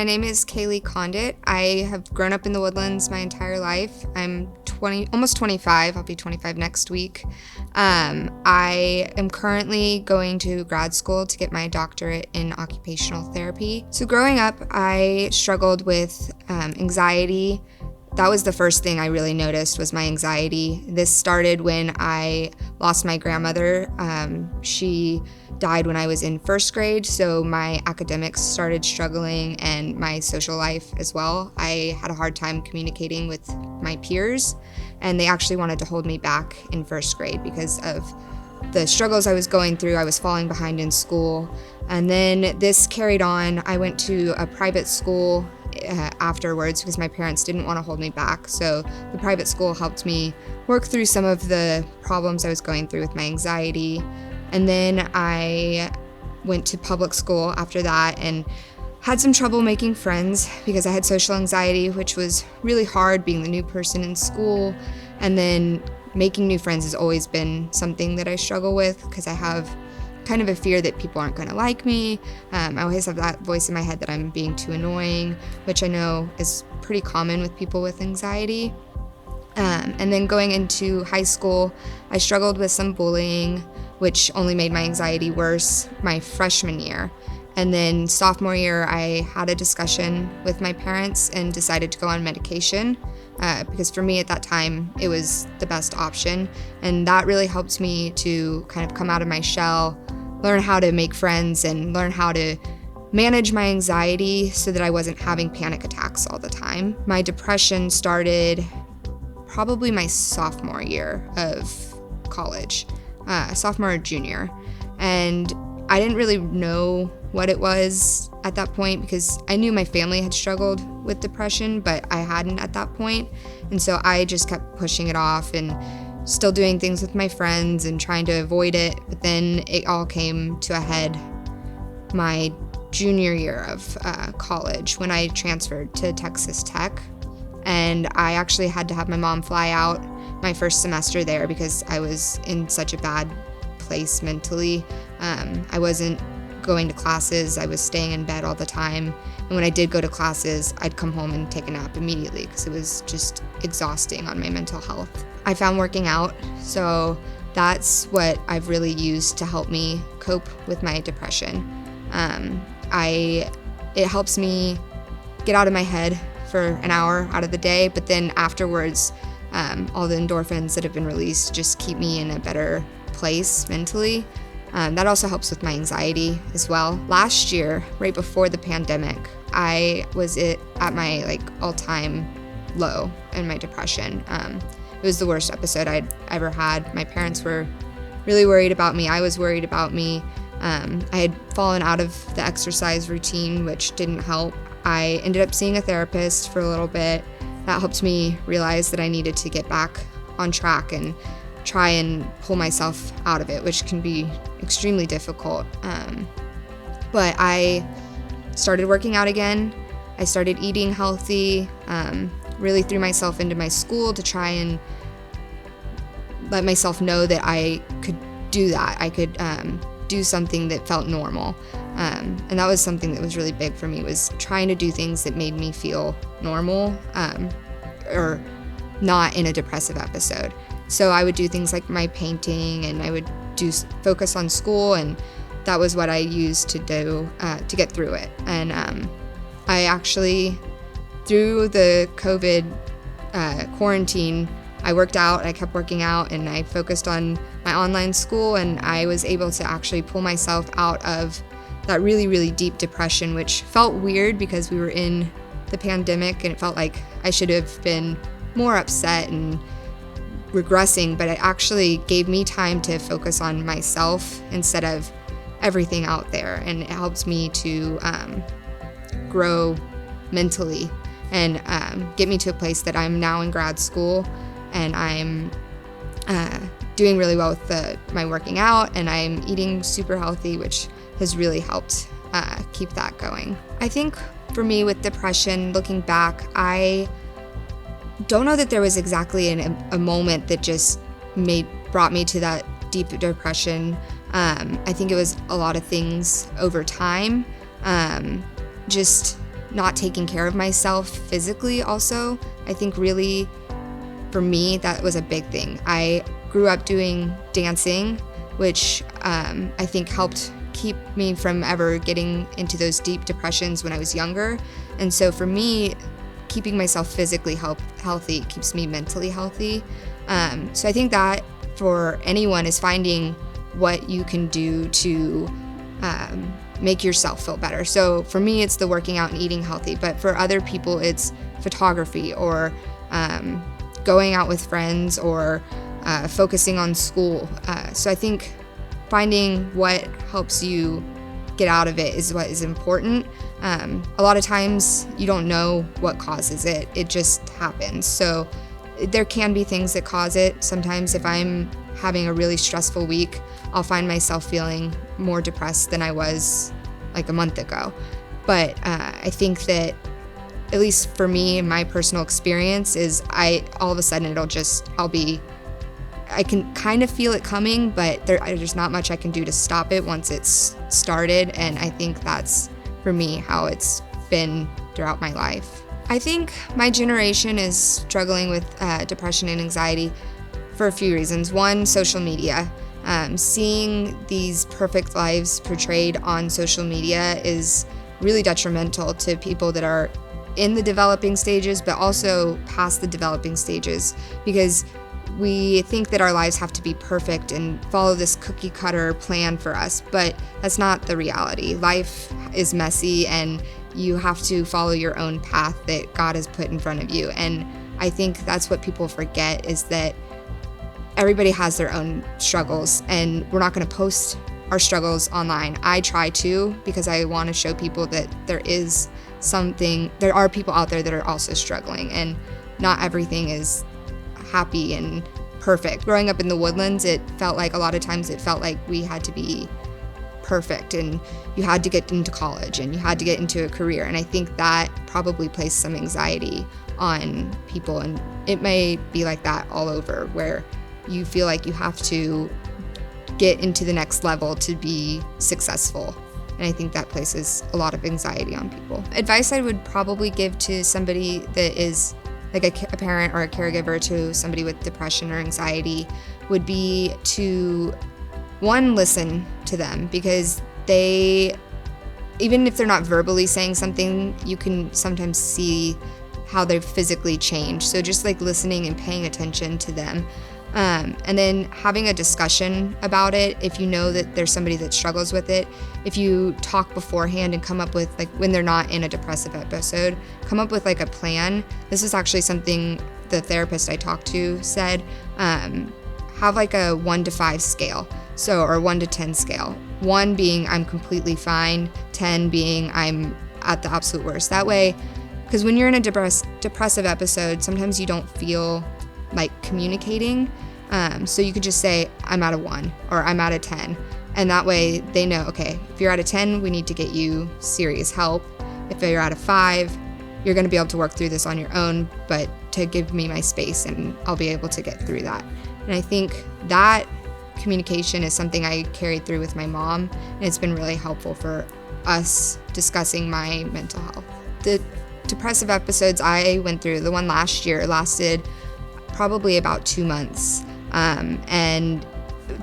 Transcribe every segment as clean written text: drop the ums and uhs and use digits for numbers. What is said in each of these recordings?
My name is Caeli Condit. I have grown up in the Woodlands my entire life. I'm almost 25. I'll be 25 next week. I am currently going to grad school to get my doctorate in occupational therapy. So growing up, I struggled with anxiety. That was the first thing I really noticed was my anxiety. This started when I lost my grandmother. She died when I was in first grade, so my academics started struggling and my social life as well. I had a hard time communicating with my peers, and they actually wanted to hold me back in first grade because of the struggles I was going through. I was falling behind in school, and then this carried on. I went to a private school afterwards because my parents didn't want to hold me back. So the private school helped me work through some of the problems I was going through with my anxiety. And then I went to public school after that and had some trouble making friends because I had social anxiety, which was really hard being the new person in school. And then making new friends has always been something that I struggle with because I have kind of a fear that people aren't going to like me. I always have that voice in my head that I'm being too annoying, which I know is pretty common with people with anxiety. And then going into high school, I struggled with some bullying, which only made my anxiety worse my freshman year. And then sophomore year, I had a discussion with my parents and decided to go on medication because for me at that time, it was the best option. And that really helped me to kind of come out of my shell, learn how to make friends, and learn how to manage my anxiety so that I wasn't having panic attacks all the time. My depression started probably my sophomore year of college, sophomore or junior. And I didn't really know what it was at that point because I knew my family had struggled with depression, but I hadn't at that point. And so I just kept pushing it off and still doing things with my friends and trying to avoid it. But then it all came to a head my junior year of college when I transferred to Texas Tech. And I actually had to have my mom fly out my first semester there because I was in such a bad place mentally. I wasn't going to classes. I was staying in bed all the time. And when I did go to classes, I'd come home and take a nap immediately because it was just exhausting on my mental health. I found working out, so that's what I've really used to help me cope with my depression. It helps me get out of my head for an hour out of the day, but then afterwards, all the endorphins that have been released just keep me in a better place mentally. That also helps with my anxiety as well. Last year, right before the pandemic, I was at my all-time low in my depression. It was the worst episode I'd ever had. My parents were really worried about me. I was worried about me. I had fallen out of the exercise routine, which didn't help. I ended up seeing a therapist for a little bit. That helped me realize that I needed to get back on track and try and pull myself out of it, which can be extremely difficult. But I started working out again. I started eating healthy, really threw myself into my school to try and let myself know that I could do that. I could do something that felt normal. And that was something that was really big for me, was trying to do things that made me feel normal or not in a depressive episode. So I would do things like my painting, and I would focus on school, and that was what I used to do to get through it. And I actually, through the COVID quarantine, I worked out, I kept working out, and I focused on my online school, and I was able to actually pull myself out of that really, really deep depression, which felt weird because we were in the pandemic and it felt like I should have been more upset and regressing, but it actually gave me time to focus on myself instead of everything out there, and it helped me to grow mentally and get me to a place that I'm now in grad school, and I'm doing really well with my working out, and I'm eating super healthy, which has really helped keep that going. I think for me with depression, looking back, I don't know that there was exactly a moment that just brought me to that deep depression. I think it was a lot of things over time. Just not taking care of myself physically also. I think really, for me, that was a big thing. I grew up doing dancing, which I think helped keep me from ever getting into those deep depressions when I was younger. And so for me, keeping myself physically healthy keeps me mentally healthy. So I think that for anyone is finding what you can do to make yourself feel better. So for me, it's the working out and eating healthy, but for other people, it's photography or going out with friends or focusing on school. So I think finding what helps you get out of it is what is important. A lot of times you don't know what causes it. It just happens. So there can be things that cause it. Sometimes if I'm having a really stressful week, I'll find myself feeling more depressed than I was like a month ago. But I think that, at least for me, my personal experience is all of a sudden I can kind of feel it coming, but there's not much I can do to stop it once it's started. And I think that's, for me, how it's been throughout my life. I think my generation is struggling with depression and anxiety for a few reasons. One, social media. Seeing these perfect lives portrayed on social media is really detrimental to people that are in the developing stages, but also past the developing stages, because we think that our lives have to be perfect and follow this cookie cutter plan for us, but that's not the reality. Life is messy and you have to follow your own path that God has put in front of you. And I think that's what people forget, is that everybody has their own struggles, and we're not going to post our struggles online. I try to, because I want to show people that there are people out there that are also struggling, and not everything is happy and perfect. Growing up in the Woodlands, a lot of times it felt like we had to be perfect, and you had to get into college and you had to get into a career. And I think that probably placed some anxiety on people, and it may be like that all over, where you feel like you have to get into the next level to be successful. And I think that places a lot of anxiety on people. Advice I would probably give to somebody that is like a parent or a caregiver to somebody with depression or anxiety would be to, one, listen to them, because even if they're not verbally saying something, you can sometimes see how they've physically changed. So just like listening and paying attention to them. And then having a discussion about it. If you know that there's somebody that struggles with it, if you talk beforehand and come up with, like, when they're not in a depressive episode, come up with like a plan. This is actually something the therapist I talked to said, have like a 1 to 5 scale. Or 1 to 10 scale. 1 being I'm completely fine, 10 being I'm at the absolute worst. That way, because when you're in a depressive episode, sometimes you don't feel like communicating. So you could just say, I'm at a 1 or I'm at a 10. And that way they know, okay, if you're at a 10, we need to get you serious help. If you're at a 5, you're going to be able to work through this on your own, but to give me my space and I'll be able to get through that. And I think that communication is something I carried through with my mom, and it's been really helpful for us discussing my mental health. The depressive episodes I went through, the one last year, lasted probably about 2 months, and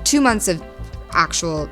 2 months of actual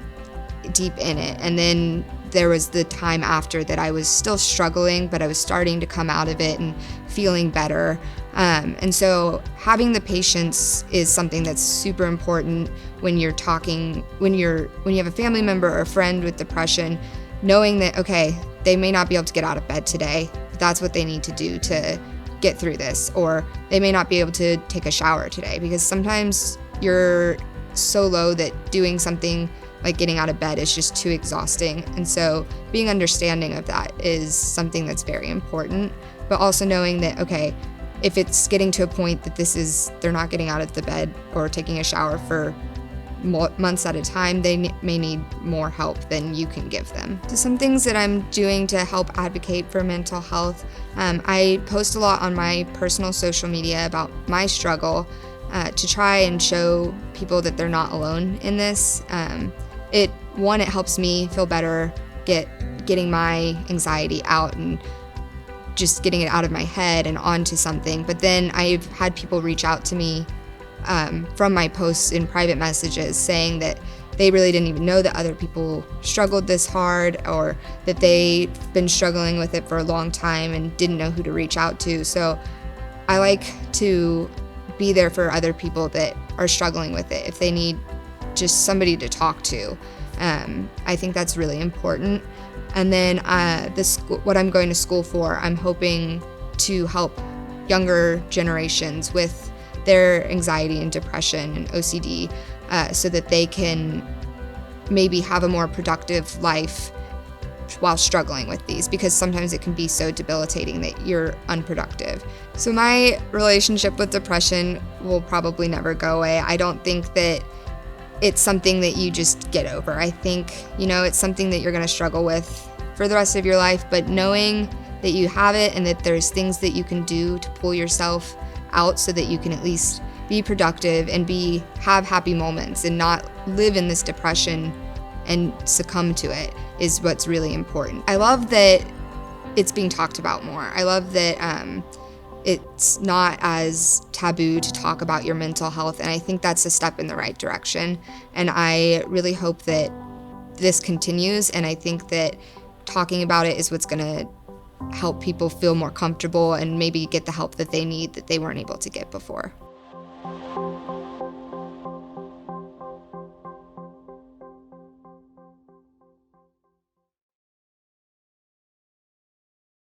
deep in it. And then there was the time after that I was still struggling, but I was starting to come out of it and feeling better. And so having the patience is something that's super important when you're talking, when you have a family member or a friend with depression, knowing that, okay, they may not be able to get out of bed today, but that's what they need to do to get through this. Or they may not be able to take a shower today, because sometimes you're so low that doing something like getting out of bed is just too exhausting. And so being understanding of that is something that's very important, but also knowing that, okay, if it's getting to a point that they're not getting out of the bed or taking a shower for months at a time, they may need more help than you can give them. So some things that I'm doing to help advocate for mental health, I post a lot on my personal social media about my struggle to try and show people that they're not alone in this. It helps me feel better getting my anxiety out and just getting it out of my head and onto something. But then I've had people reach out to me from my posts in private messages saying that they really didn't even know that other people struggled this hard, or that they've been struggling with it for a long time and didn't know who to reach out to. So I like to be there for other people that are struggling with it if they need just somebody to talk to. I think that's really important. And then what I'm going to school for, I'm hoping to help younger generations with their anxiety and depression and OCD, so that they can maybe have a more productive life while struggling with these, because sometimes it can be so debilitating that you're unproductive. So my relationship with depression will probably never go away. I don't think that it's something that you just get over. I think, it's something that you're going to struggle with for the rest of your life, but knowing that you have it and that there's things that you can do to pull yourself out so that you can at least be productive and have happy moments and not live in this depression and succumb to it is what's really important. I love that it's being talked about more. I love that it's not as taboo to talk about your mental health, and I think that's a step in the right direction. And I really hope that this continues, and I think that talking about it is what's going to help people feel more comfortable and maybe get the help that they need that they weren't able to get before.